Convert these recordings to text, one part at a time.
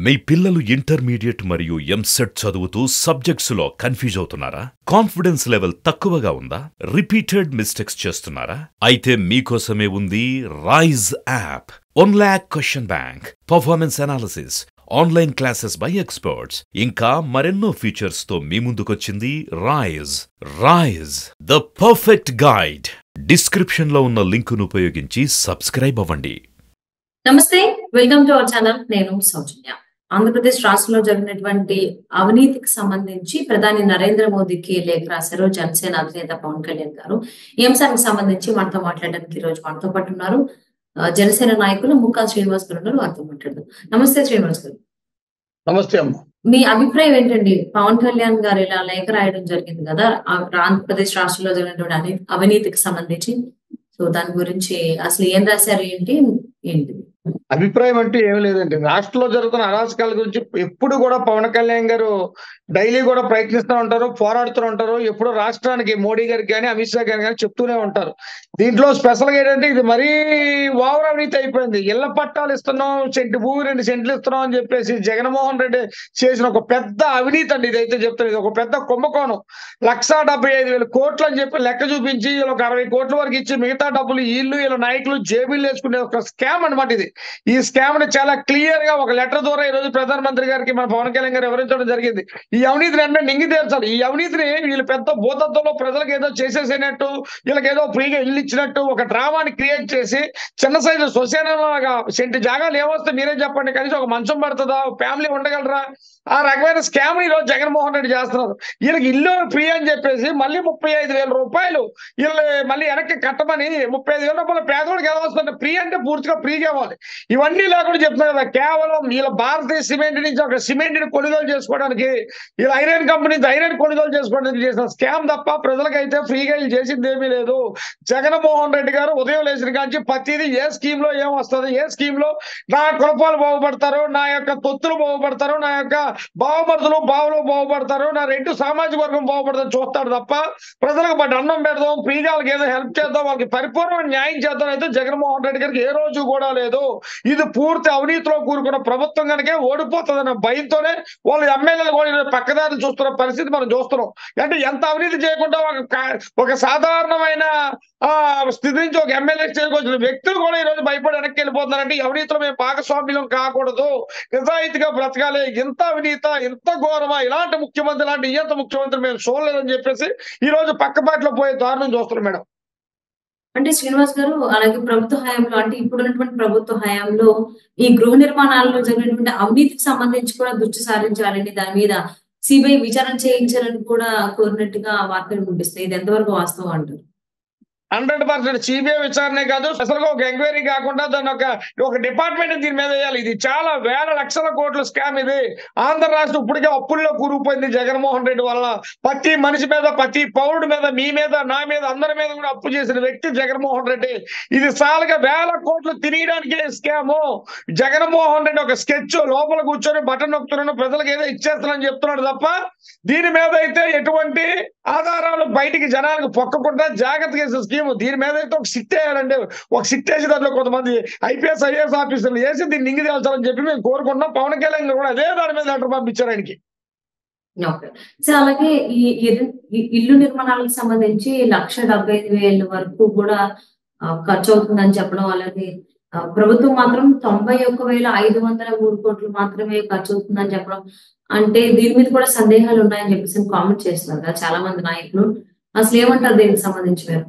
మీ పిల్లలు ఇంటర్మీడియట్ మరియు ఎంసెట్ చదువుతూ సబ్జెక్ట్స్లో కన్ఫ్యూజ్ అవుతున్నారా? కాన్ఫిడెన్స్ లెవెల్ తక్కువగా ఉందా? రిపీటెడ్ మిస్టేక్స్ చేస్తున్నారా? అయితే మీకోసమే ఉంది rise app. 1 lakh question bank, performance analysis, online classes by experts, ఇంకా మరెన్నో ఫీచర్స్ తో మీ ముందుకొచ్చింది rise the perfect guide. Description లో ఉన్న లింకును ఉపయోగించి సబ్స్క్రైబ్ అవ్వండి. నమస్తే, వెల్కమ్ టు అవర్ ఛానల్. నేను సౌజన్య. ఆంధ్రప్రదేశ్ రాష్ట్రంలో జరిగినటువంటి అవినీతికి సంబంధించి ప్రధాని నరేంద్ర మోదీకి లేఖ రాశారు జనసేన అధినేత పవన్ కళ్యాణ్ గారు. ఈ అంశానికి సంబంధించి మనతో మాట్లాడడానికి ఈ రోజు మనతో పాటు ఉన్నారు జనసేన నాయకులు ముక్కా శ్రీనివాస్ గారు ఉన్నారు. వారితో మాట్లాడదాం. నమస్తే శ్రీనివాస్ గారు. నమస్తే అమ్మ. మీ అభిప్రాయం ఏంటండి? పవన్ కళ్యాణ్ గారు ఇలా లేఖ రాయడం జరిగింది కదా ఆంధ్రప్రదేశ్ రాష్ట్రంలో జరిగినటువంటి అవినీతికి సంబంధించి. సో దాని గురించి అసలు ఏం రాశారు, ఏంటిది? అభిప్రాయం అంటే ఏం లేదండి. రాష్ట్రంలో జరుగుతున్న అరాచకాల గురించి ఎప్పుడు కూడా పవన్ కళ్యాణ్ గారు డైలీ కూడా ప్రయత్నిస్తూ ఉంటారు, పోరాడుతూ ఉంటారు. ఎప్పుడు రాష్ట్రానికి మోడీ గారికి కానీ అమిత్ షా గారికి కానీ చెప్తూనే ఉంటారు. దీంట్లో స్పెషల్ గా ఏంటంటే ఇది మరీ ఓవర్ అవినీతి అయిపోయింది. ఇళ్ల పట్టాలు ఇస్తున్నాం, సెంటు భూమి 2 సెంట్లు ఇస్తున్నాం అని చెప్పేసి జగన్మోహన్ రెడ్డి చేసిన ఒక పెద్ద అవినీతి అండి. ఇదైతే చెప్తాను, ఇది ఒక పెద్ద కుంభకోణం. 1,75,000 కోట్లు అని చెప్పి లెక్క చూపించి వీళ్ళు ఒక 60 కోట్ల వరకు ఇచ్చి మిగతా డబ్బులు వీళ్ళ నాయకులు జేబులు వేసుకునే ఒక స్కామ్ అనమాట ఇది. ఈ స్కామ్ ని చాలా క్లియర్ గా ఒక లెటర్ ద్వారా ఈ రోజు ప్రధానమంత్రి గారికి మన పవన్ కళ్యాణ్ గారు వివరించడం జరిగింది. ఈ అవినీతిని అంటే నింగి తీర్చాలి. ఈ అవినీతిని వీళ్ళు పెద్ద భూతత్వంలో ప్రజలకు ఏదో చేసేసినట్టు, వీళ్ళకి ఏదో ఫ్రీగా ఇల్లు ఇచ్చినట్టు ఒక డ్రామాని క్రియేట్ చేసి చిన్న సైజు శ్మశానంలాగా సెంటు జాగాలు ఏమొస్తే మీరే చెప్పండి, కనీసం ఒక మంచం పడుతుందా, ఫ్యామిలీ ఉండగలరా, ఆ రకమైన స్కామ్ ని ఈరోజు జగన్మోహన్ రెడ్డి చేస్తున్నారు. వీళ్ళకి ఇల్లు ఫ్రీ అని చెప్పేసి మళ్ళీ 35,000 రూపాయలు వీళ్ళు మళ్ళీ వెనక్కి కట్టమని 35,000 రూపాయలు పేదవాడికి ఎలా వస్తుంది? ఫ్రీ అంటే పూర్తిగా ఫ్రీగా ఇవ్వాలి. ఇవన్నీ లేకుండా చెప్తున్నారు కదా. కేవలం వీళ్ళ భారతీయ సిమెంట్ నుంచి ఒక సిమెంట్ ని కొనుగోలు చేసుకోవడానికి, వీళ్ళ ఐరన్ కంపెనీ నుంచి ఐరన్ కొనుగోలు చేసుకోవడానికి చేసిన స్కామ్ తప్ప ప్రజలకైతే ఫ్రీగా వీళ్ళు చేసింది ఏమీ లేదు. జగన్మోహన్ రెడ్డి గారు ఉదయం లేచిన కాంచి ప్రతిదీ ఏ స్కీమ్ లో ఏం వస్తుంది, ఏ స్కీమ్ లో నా కులపాలు బాగుపడతారు, నా యొక్క తొత్తులు బాగుపడతారు, నా యొక్క బావమరుదులు బావులు బాగుపడతారు, నా 2 సామాజిక వర్గం బాగుపడతారు చూస్తాడు తప్ప ప్రజలకు బట్ అన్నం పెడదాం, ఫ్రీగా వాళ్ళకి ఏదో హెల్ప్ చేద్దాం, వాళ్ళకి పరిపూర్ణమైన న్యాయం చేద్దాం అయితే జగన్మోహన్ రెడ్డి గారికి ఏ రోజు కూడా లేదు. ఇది పూర్తి అవినీతిలో కూరుకున్న ప్రభుత్వం కనుక ఓడిపోతుందన్న భయంతోనే వాళ్ళు ఎమ్మెల్యేలు కూడా పక్కదారులు చూస్తున్న పరిస్థితి మనం చూస్తున్నాం. అంటే ఎంత అవినీతి చేయకుండా ఒక సాధారణమైన స్థితి నుంచి ఒక ఎమ్మెల్యే చేయకొచ్చిన వ్యక్తులు కూడా ఈ రోజు భయపడి వెనక్కి వెళ్ళిపోతున్నారంటే ఈ అవినీతిలో మేము భాగస్వామ్యం కాకూడదు, నిజాయితీగా బ్రతకాలి. ఇంత అవినీత, ఇంత ఘోరమా, ఇలాంటి ముఖ్యమంత్రి లాంటి ముఖ్యమంత్రి మేము చూడలేదని చెప్పేసి ఈ రోజు పక్కపాటిలో పోయే దారుణం చూస్తున్నాం మేడం. అంటే శ్రీనివాస్ గారు, అలాగే ప్రభుత్వ హయాంలో అంటే ఇప్పుడున్నటువంటి ప్రభుత్వ హయాంలో ఈ గృహ నిర్మాణాలలో జరిగినటువంటి అవినీతికి సంబంధించి కూడా దృష్టి సారించాలని, దాని మీద సిబిఐ విచారణ చేయించాలని కూడా కోరినట్టుగా వార్తలు వినిపిస్తాయి. ఇది ఎంతవరకు వాస్తవం అంటారు? 100% సిబిఐ విచారణ కాదు, అసలు ఒక ఎంక్వైరీ కాకుండా దాన్ని ఒక డిపార్ట్మెంట్ దీని మీద వేయాలి. ఇది చాలా వేల లక్షల కోట్ల స్కామ్. ఇది ఆంధ్ర రాష్ట్రం ఇప్పటికే అప్పుల్లో కూరుకుపోయింది జగన్మోహన్ రెడ్డి వల్ల. ప్రతి మనిషి మీద, ప్రతి పౌరుడి మీద, మీ మీద, నా మీద, అందరి మీద కూడా అప్పు చేసిన వ్యక్తి జగన్మోహన్ రెడ్డి. ఇది చాలాగా వేల కోట్లు తినేయడానికి స్కాము. జగన్మోహన్ రెడ్డి ఒక స్కెచ్ లోపల కూర్చొని బటన్ నొక్కుతున్నాను, ప్రజలకు ఏదో ఇచ్చేస్తానని చెప్తున్నాడు తప్ప దీని మీద అయితే ఎటువంటి ఆధారాలు బయటికి జనాలకు పొక్కకుండా జాగ్రత్తగా చేసే స్కీమ్. దీని మీద అయితే ఒక సిట్ వేయాలంటే ఒక సిట్ వేసి దాంట్లో కొంతమంది ఐపీఎస్ ఐఏఎస్ ఆఫీసర్లు వేసి దీన్ని నింగి తేల్చాలని చెప్పి మేము కోరుకుంటున్నాం. పవన్ కళ్యాణ్ కూడా అదే దాని మీద లెటర్ పంపించారు ఆయనకి. సో అలాగే ఈ ఇల్లు నిర్మాణాలకు సంబంధించి 1,75,000 వరకు కూడా ఖర్చు అవుతుందని చెప్పడం, అలాగే ప్రభుత్వం మాత్రం 91,503 కోట్లు మాత్రమే ఖర్చు అవుతుందని చెప్పడం, అంటే దీని మీద కూడా సందేహాలు ఉన్నాయని చెప్పేసి కామెంట్ చేస్తున్నారు కదా చాలా మంది నాయకులు. అసలు ఏమంటారు దీనికి సంబంధించి మీరు?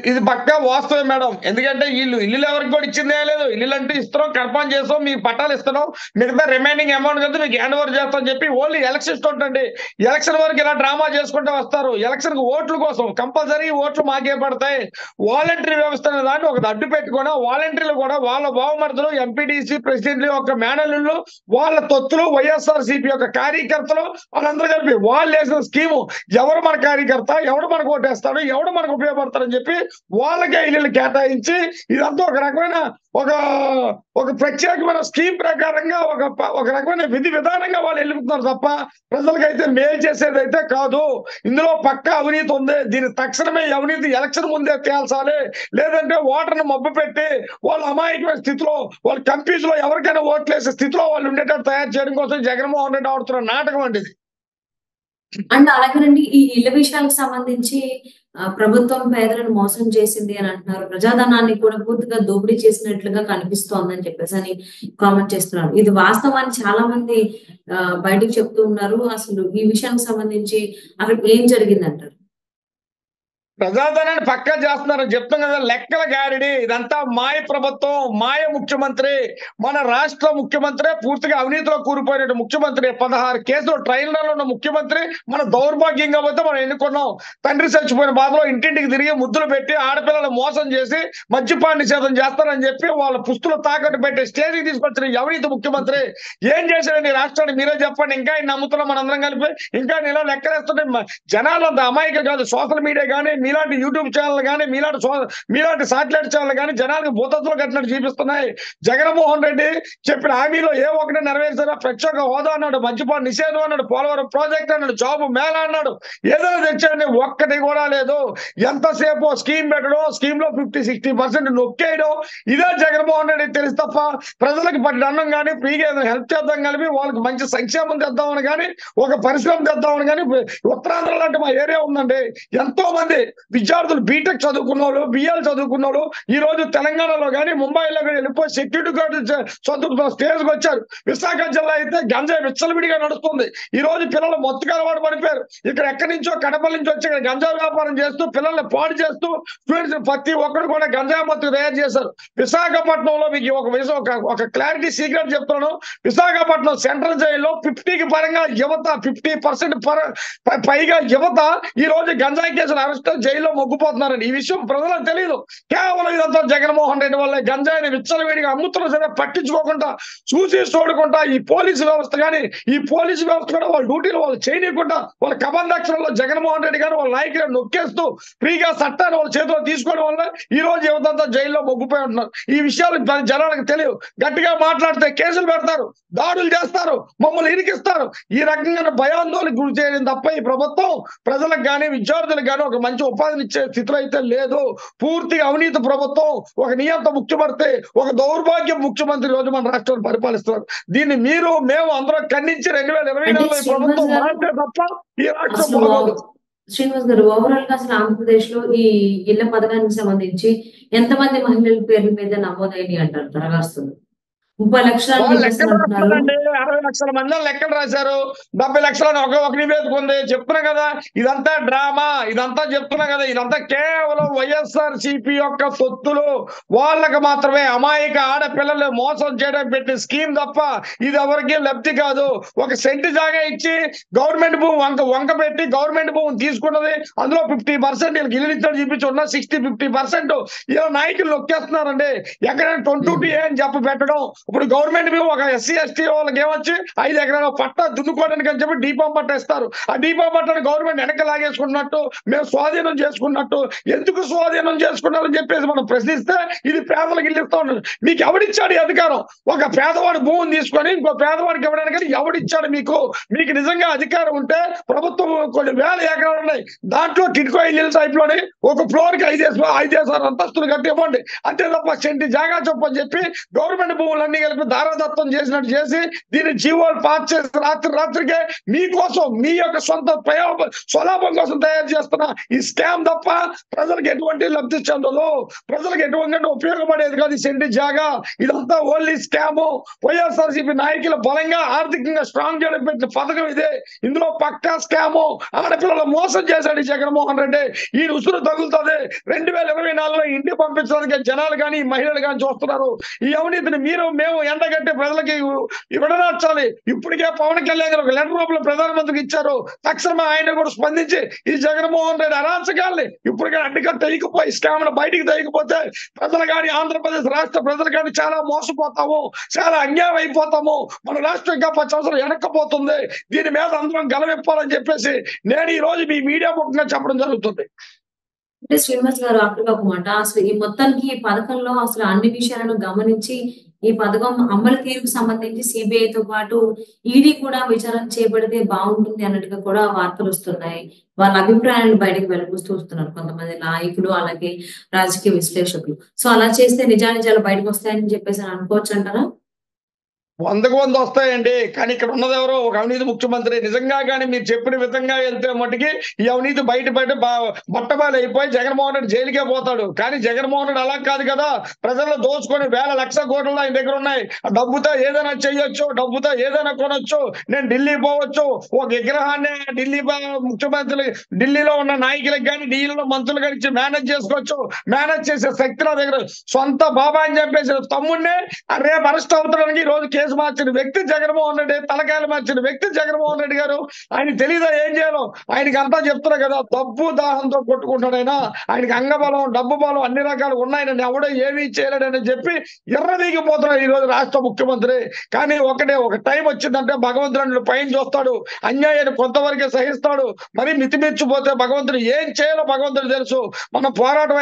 ఇది పక్కా వాస్తవం మేడం. ఎందుకంటే ఇల్లు ఎవరికి కూడా ఇచ్చిందే లేదు. ఇల్లు అంటే ఇస్తున్నాం, కన్ఫర్మ్ చేస్తాం, మీకు పట్టాలు ఇస్తున్నాం, మిగతా రిమైనింగ్ అమౌంట్ కదా మీకు హ్యాండ్ ఓవర్ చేస్తాం చెప్పి ఓన్లీ ఎలక్షన్స్ ఉంటండి. ఎలక్షన్ వరకు ఇలా డ్రామా చేసుకుంటూ వస్తారు. ఎలక్షన్ కు ఓట్ల కోసం కంపల్సరీ ఓట్లు మాకే పడతాయి. వాలంటరీ వ్యవస్థ అనే దాన్ని ఒక అడ్డు పెట్టుకుని వాలంటీర్లు కూడా వాళ్ళ బావమరుదులు, ఎంపీటీసీ ప్రెసిడెంట్లు యొక్క మేనల్లు, వాళ్ళ తొత్తులు, వైఎస్ఆర్సీపీ యొక్క కార్యకర్తలు వాళ్ళందరూ కలిపి వాళ్ళు వేసిన స్కీము ఎవరు మన కార్యకర్త, ఎవడు మనకు ఓటేస్తాడు, ఎవడు మనకు ఉపయోగపడతారని చెప్పి వాళ్ళకే ఇల్లు కేటాయించి ఇదంతా ఒక రకమైన ఒక ఒక ప్రత్యేకమైన స్కీమ్ ప్రకారంగా ఒక రకమైన విధానంగా వాళ్ళు వెళ్ళిపోతున్నారు తప్ప ప్రజలకైతే మేలు చేసేదైతే కాదు. ఇందులో పక్కా అవినీతి ఉంది. దీని తక్షణమే అవినీతి ఎలక్షన్ ముందే తేల్చాలి. లేదంటే ఓటర్ను మబ్బు పెట్టి వాళ్ళు అమాయకమైన స్థితిలో వాళ్ళు కన్ఫ్యూజ్ లో ఎవరికైనా ఓట్లు వేసే స్థితిలో వాళ్ళు ఉండేటట్టు తయారు చేయడం కోసం జగన్మోహన్ రెడ్డి ఆడుతున్న నాటకం అండి ఇది. అండ్ అలాగేనండి ఈ ఇళ్ల విషయాలకు సంబంధించి ప్రభుత్వం పేదలను మోసం చేసింది అని అంటున్నారు. ప్రజాధనాన్ని కూడా పూర్తిగా దోపిడీ చేసినట్లుగా కనిపిస్తోందని చెప్పేసి అని కామెంట్ చేస్తున్నారు. ఇది వాస్తవాన్ని చాలా మంది బయటకు చెప్తూ ఉన్నారు. అసలు ఈ విషయానికి సంబంధించి అక్కడ ఏం జరిగిందంటారు? ప్రజాధనాన్ని పక్కా చేస్తున్నారని చెప్తాం కదా, లెక్కల గారిడి. ఇదంతా మాయ ప్రభుత్వం, మాయ ముఖ్యమంత్రి. మన రాష్ట్ర ముఖ్యమంత్రి పూర్తిగా అవినీతిలో కూలిపోయిన ముఖ్యమంత్రి. 16 కేసులు ట్రైలర్లో ఉన్న ముఖ్యమంత్రి. మన దౌర్భాగ్యంగా పోతే మనం ఎన్నుకున్నాం. తండ్రి చచ్చిపోయిన బాధలో ఇంటింటికి తిరిగి ముద్దులు పెట్టి ఆడపిల్లలు మోసం చేసి మద్యపాన నిషేధం చేస్తారని చెప్పి వాళ్ళ పుస్తులు తాకట్టు పెట్టి స్టేజ్కి తీసుకొచ్చిన అవినీతి ముఖ్యమంత్రి ఏం చేశాడండి రాష్ట్రాన్ని? మీరే చెప్పండి. ఇంకా నమ్ముతున్నాం మనందరం కలిపి, ఇంకా ఇలా లెక్కలేస్తుంటే జనాలు అంత అమాయకులు కాదు. సోషల్ మీడియా కానీ మీలాంటి యూట్యూబ్ ఛానల్ కానీ మీలాంటి సాటిలైట్ ఛానల్ కానీ జనాలకు భూతత్తులు కట్టినట్టు చూపిస్తున్నాయి. జగన్మోహన్ రెడ్డి చెప్పిన హామీలో ఏ ఒక్కటి నెరవేర్చారా? ప్రత్యేక హోదా అన్నాడు, మద్యపాన నిషేధం అన్నాడు, పోలవరం ప్రాజెక్ట్ అన్నాడు, జాబు మేళ అన్నాడు. ఏదైనా తెచ్చాడని ఒక్కటి కూడా లేదు. ఎంతసేపు స్కీమ్ పెట్టడం, స్కీమ్ లో 50-60% నొక్కేయడం, ఇదే జగన్మోహన్ రెడ్డి తెలుసు తప్ప ప్రజలకు పట్టిన అన్నం కానీ ఫ్రీగా ఏదైనా హెల్ప్ చేద్దాం కలిపి వాళ్ళకి మంచి సంక్షేమం తెద్దామని కానీ ఒక పరిశ్రమ తెద్దామని కానీ. ఉత్తరాంధ్ర లాంటి మా ఏరియా ఉందండి, ఎంతో మంది విద్యార్థులు బీటెక్ చదువుకున్న వాళ్ళు, బిఎల్ చదువుకున్న వాళ్ళు ఈ రోజు తెలంగాణలో కానీ ముంబైలో కానీ వెళ్ళిపోయి సెక్యూరిటీ గార్డు చదువుకున్న స్టేజ్కి వచ్చారు. విశాఖ జిల్లా అయితే గంజాయి విచ్చలవిడిగా నడుస్తుంది. ఈ రోజు పిల్లలు మొత్తుకు అలవాటు పడిపోయారు. ఇక్కడ ఎక్కడి నుంచో కడపల నుంచి వచ్చి ఇక్కడ గంజాయి వ్యాపారం చేస్తూ పిల్లల్ని పాడు చేస్తూ స్టూడెంట్స్ ప్రతి ఒక్కరు కూడా గంజాయి మత్తుకు తయారు చేశారు. విశాఖపట్నంలో మీకు ఒక క్లారిటీ సీక్రెట్ చెప్తున్నాను. విశాఖపట్నం సెంట్రల్ జైల్లో 50కి పరంగా యువత 50% పైగా యువత ఈ రోజు గంజాయి కేసులు అరెస్ట్ జైల్లో మొగ్గుపోతున్నారండి. ఈ విషయం ప్రజలకు తెలియదు. కేవలం ఇదంతా జగన్మోహన్ రెడ్డి వల్ల గంజాయిని విచ్చలవిడిగా అమ్ముతున్నా సరే పట్టించుకోకుండా చూసి చూడకుండా ఈ పోలీసు వ్యవస్థ కానీ ఈ పోలీసు వ్యవస్థ కూడా వాళ్ళ డ్యూటీలు వాళ్ళు చేయనీయకుండా వాళ్ళ కబంధక్షణలో జగన్మోహన్ రెడ్డి గారు వాళ్ళ నాయకులను నొక్కేస్తూ ఫ్రీగా చట్టాన్ని వాళ్ళ చేతిలో తీసుకోవడం వల్ల ఈ రోజు యువతంతా జైల్లో మొగ్గుపోయి ఉంటున్నారు. ఈ విషయాలు జనాలకు తెలియదు. గట్టిగా మాట్లాడితే కేసులు పెడతారు, దాడులు చేస్తారు, మమ్మల్ని ఇరికిస్తారు. ఈ రకంగా భయాందోళనకు గురి చేయడం తప్ప ఈ ప్రభుత్వం ప్రజలకు కానీ విద్యార్థులకు కానీ ఒక మంచి ఉపాధిని ఇచ్చే స్థితిలో అయితే లేదు. పూర్తిగా అవినీతి ప్రభుత్వం, ఒక నియంత ముఖ్యమంత్రి, ఒక దౌర్భాగ్య ముఖ్యమంత్రి రోజు మన రాష్ట్రాన్ని పరిపాలిస్తున్నారు. దీన్ని మేము అందరం ఖండించి 2024 ఈ ప్రభుత్వం మారితే తప్ప ఈ రాష్ట్రం బాగోదు. శ్రీనివాస్ గారు, ఓవరాల్ గా అసలు ఆంధ్రప్రదేశ్ లో ఈ ఇళ్ల పథకానికి సంబంధించి ఎంతమంది మహిళల పేర్ల మీద నమోదైనవి అంటారు? దరఖాస్తులు 30 లక్షలు 60 లక్షల మంది లెక్కలు రాశారు. 70 లక్షలని ఒక నివేదిక ఉంది. చెప్తున్నా కదా, ఇదంతా డ్రామా, ఇదంతా చెప్తున్నా కదా, ఇదంతా కేవలం వైఎస్ఆర్ సిపి యొక్క సొత్తులు. వాళ్ళకి మాత్రమే అమాయక ఆడపిల్లలు మోసం చేయడం పెట్టిన స్కీమ్ తప్ప ఇది ఎవరికి లబ్ధి కాదు. ఒక సెంటు జాగా ఇచ్చి గవర్నమెంట్ భూమి వంక పెట్టి గవర్నమెంట్ భూమిని తీసుకున్నది, అందులో 50% వీళ్ళకి ఇల్లు ఇచ్చాడు చూపించి ఉన్న 60-50% ఇలా నాయకులు నొక్కేస్తున్నారండి. ఎక్కడైనా 22A అని చెప్పి పెట్టడం. ఇప్పుడు గవర్నమెంట్ మేము ఒక SC ST వాళ్ళకి ఏమొచ్చి 5 ఎకరాల పట్టా దున్నుకోవడానికి అని చెప్పి డీపం పట్ట ఇస్తారు. ఆ డీపం పట్టని గవర్నమెంట్ వెనక లాగేసుకున్నట్టు, మేము స్వాధీనం చేసుకున్నట్టు. ఎందుకు స్వాధీనం చేసుకున్నారని చెప్పేసి మనం ప్రశ్నిస్తే ఇది పేదలకు ఇల్లు ఇస్తా ఉన్నారు. మీకు ఎవడిచ్చాడు ఈ అధికారం? ఒక పేదవాడి భూమిని తీసుకొని ఇంకో పేదవాడికి ఇవ్వడానికి ఎవడిచ్చాడు మీకు? మీకు నిజంగా అధికారం ఉంటే ప్రభుత్వం కొన్ని వేల ఎకరాలు ఉన్నాయి, దాంట్లో టిడ్కో ఇల్లు టైప్ లోని ఒక ఫ్లోర్ కి 5 అంతస్తులు కట్టి ఇవ్వండి. అంతే తప్ప సెంటి జాగా చెప్పని చెప్పి గవర్నమెంట్ భూములన్నీ కలిపి దారదత్తం చేసినట్టు చేసి దీన్ని జీవోలు పాస్ చేసి రాత్రికే మీకోసం మీ యొక్క సొంత స్వలాభం కోసం తయారు చేస్తున్న ఈ స్కామ్ తప్ప ప్రజలకు ఎటువంటి లబ్ధి చెందదు, ప్రజలకు ఎటువంటి ఉపయోగపడేది కాదు. ఈ సెంటి జాగా ఇదంతా ఓన్లీ స్కామ్. వైఎస్ఆర్సీపీ నాయకులు బలంగా ఆర్థికంగా స్ట్రాంగ్ చేయడం పెట్టిన పథకం ఇదే. ఇందులో పక్కా స్కామ్. ఆడపిల్లలు మోసం చేశాడు ఈ జగన్మోహన్ రెడ్డి. ఈ ఉసురు తగులుతుంది. 2024లో ఇంటికి పంపించడానికి జనాలు కానీ మహిళలు కానీ చూస్తున్నారు. ఈ అవినీతిని మేము ఎండగట్టి ప్రజలకి విడనార్చాలి. ఇప్పటికే పవన్ కళ్యాణ్ గారు ఒక లెటర్ రూపంలో ప్రధానమంత్రికి ఇచ్చారు. తక్షణమే ఆయన కూడా స్పందించి ఈ జగన్మోహన్ రెడ్డి అరాచకాల్ని ఇప్పటికే అడ్డుకట్ట తెగిపోయి స్కామ్ బయటికి తెగిపోతే ప్రజలు కానీ ఆంధ్రప్రదేశ్ రాష్ట్ర ప్రజలు కానీ చాలా మోసపోతాము, చాలా అన్యాయం అయిపోతాము. మన రాష్ట్రం ఇంకా 10 సంవత్సరాలు వెనక్కపోతుంది. దీని మీద అందరం గలవిప్పాలని చెప్పేసి నేను ఈ రోజు మీ మీడియా ముఖంగా చెప్పడం జరుగుతుంది. అంటే శ్రీనివాస్ గారు ఆఖరిగా ఒక మాట. అసలు ఈ మొత్తానికి ఈ పథకంలో అసలు అన్ని విషయాలను గమనించి, ఈ పథకం అమలు తీరుకు సంబంధించి సీబీఐతో పాటు ఈడీ కూడా విచారణ చేపడితే బావుంటుంది అన్నట్టుగా కూడా వార్తలొస్తున్నాయి. వాళ్ళ అభిప్రాయాలను బయటకు వెలిబుస్తూ వస్తున్నారు కొంతమంది నాయకులు, అలాగే రాజకీయ విశ్లేషకులు. సో, అలా చేస్తే నిజానిజాలు బయటకొస్తాయని చెప్పేసి అనుకోవచ్చంటారా? 100కు 100 వస్తాయండి. కానీ ఇక్కడ ఉన్నదెవరో ఒక అవినీతి ముఖ్యమంత్రి. నిజంగా గాని మీరు చెప్పిన విధంగా వెళ్తే మట్టుకి ఈ అవినీతి బయటపడి బట్టబయలైపోయి జగన్మోహన్ రెడ్డి జైలుకే పోతాడు. కానీ జగన్మోహన్ రెడ్డి అలా కాదు కదా! ప్రజల్లో దోచుకొని వేల లక్షల కోట్లు ఆయన దగ్గర ఉన్నాయి. ఆ డబ్బుతో ఏదైనా చేయొచ్చు, డబ్బుతో ఏదైనా కొనొచ్చు. నేను ఢిల్లీ పోవచ్చు. ఒక విగ్రహాన్ని ముఖ్యమంత్రి ఢిల్లీలో ఉన్న నాయకులకు గాని, ఢిల్లీలో మంత్రులు గాని ఇచ్చి మేనేజ్ చేసుకోవచ్చు. మేనేజ్ చేసే శక్తి నా దగ్గర సొంత బాబా అని చెప్పేసి తమ్ముడినే రేపు అరెస్ట్ అవుతాడానికి ఈ రోజు కేసు మార్చిన వ్యక్తి జగన్మోహన్ రెడ్డి, తలకాయలు మార్చిన వ్యక్తి జగన్మోహన్ రెడ్డి గారు. ఆయన తెలీదా ఏం చేయాలో? ఆయనకి అంతా చెప్తున్నా కదా, డబ్బు దాహంతో కొట్టుకుంటాడు ఆయన. ఆయనకి అంగబలం, డబ్బు బలం అన్ని రకాలు ఉన్నాయని ఎవడో ఏమీ చేయలేడని చెప్పి ఎర్రదీగిపోతున్నాడు ఈ రోజు రాష్ట్ర ముఖ్యమంత్రి. కానీ ఒక టైం వచ్చిందంటే భగవంతుడు పైన చూస్తాడు, అన్యాయాన్ని కొంతవరకే సహిస్తాడు. మరి మితిమిచ్చిపోతే భగవంతుడు ఏం చేయాలో భగవంతుడు తెలుసు. మన పోరాటం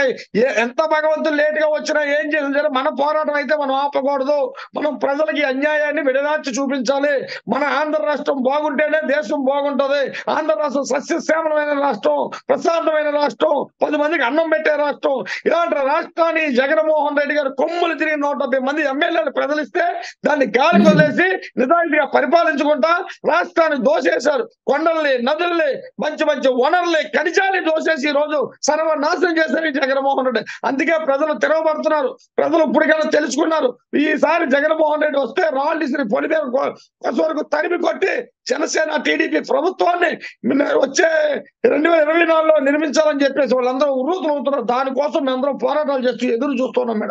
ఎంత భగవంతుడు లేట్ గా వచ్చినా ఏం చేయాలి, మన పోరాటం అయితే మనం ఆపకూడదు. మనం ప్రజలకి అన్యాయాన్ని విడనార్చి చూపించాలి. మన ఆంధ్ర రాష్ట్రం బాగుంటేనే దేశం బాగుంటది. ఆంధ్ర రాష్ట్రం సస్యశ్యామలమైన రాష్ట్రం, ప్రశాంతమైన రాష్ట్రం, 10 మందికి అన్నం పెట్టే రాష్ట్రం. ఇలాంటి రాష్ట్రాన్ని జగన్మోహన్ రెడ్డి గారు కొమ్ములు తిరిగి 170 మంది ఎమ్మెల్యేలు ప్రజలిస్తే దాన్ని గాలి వదిలేసి నిజాయితీగా పరిపాలించుకుంటా రాష్ట్రాన్ని దోసేశారు. కొండల్ని, నదుల్ని, మంచి మంచి వనరుల్ని, ఖనిజాన్ని దోసేసి ఈ రోజు సర్వనాశనం చేశారు ఈ జగన్మోహన్ రెడ్డి. అందుకే ప్రజలు తిరగబడుతున్నారు. ప్రజలు ఇప్పటికైనా తెలుసుకున్నారు. ఈసారి జగన్మోహన్ రెడ్డి వస్తే రాళ్ళు ఇసిరి పొలిమేర వరకు తరిమి కొట్టి జనసేన, టీడీపీ ప్రభుత్వాన్ని వచ్చే 2024లో నిర్మించాలని చెప్పేసి వాళ్ళందరూ ఉర్రూతలవుతున్నారు. దానికోసం మేమందరం పోరాటాలు చేస్తూ ఎదురు చూస్తున్నాం మేడం.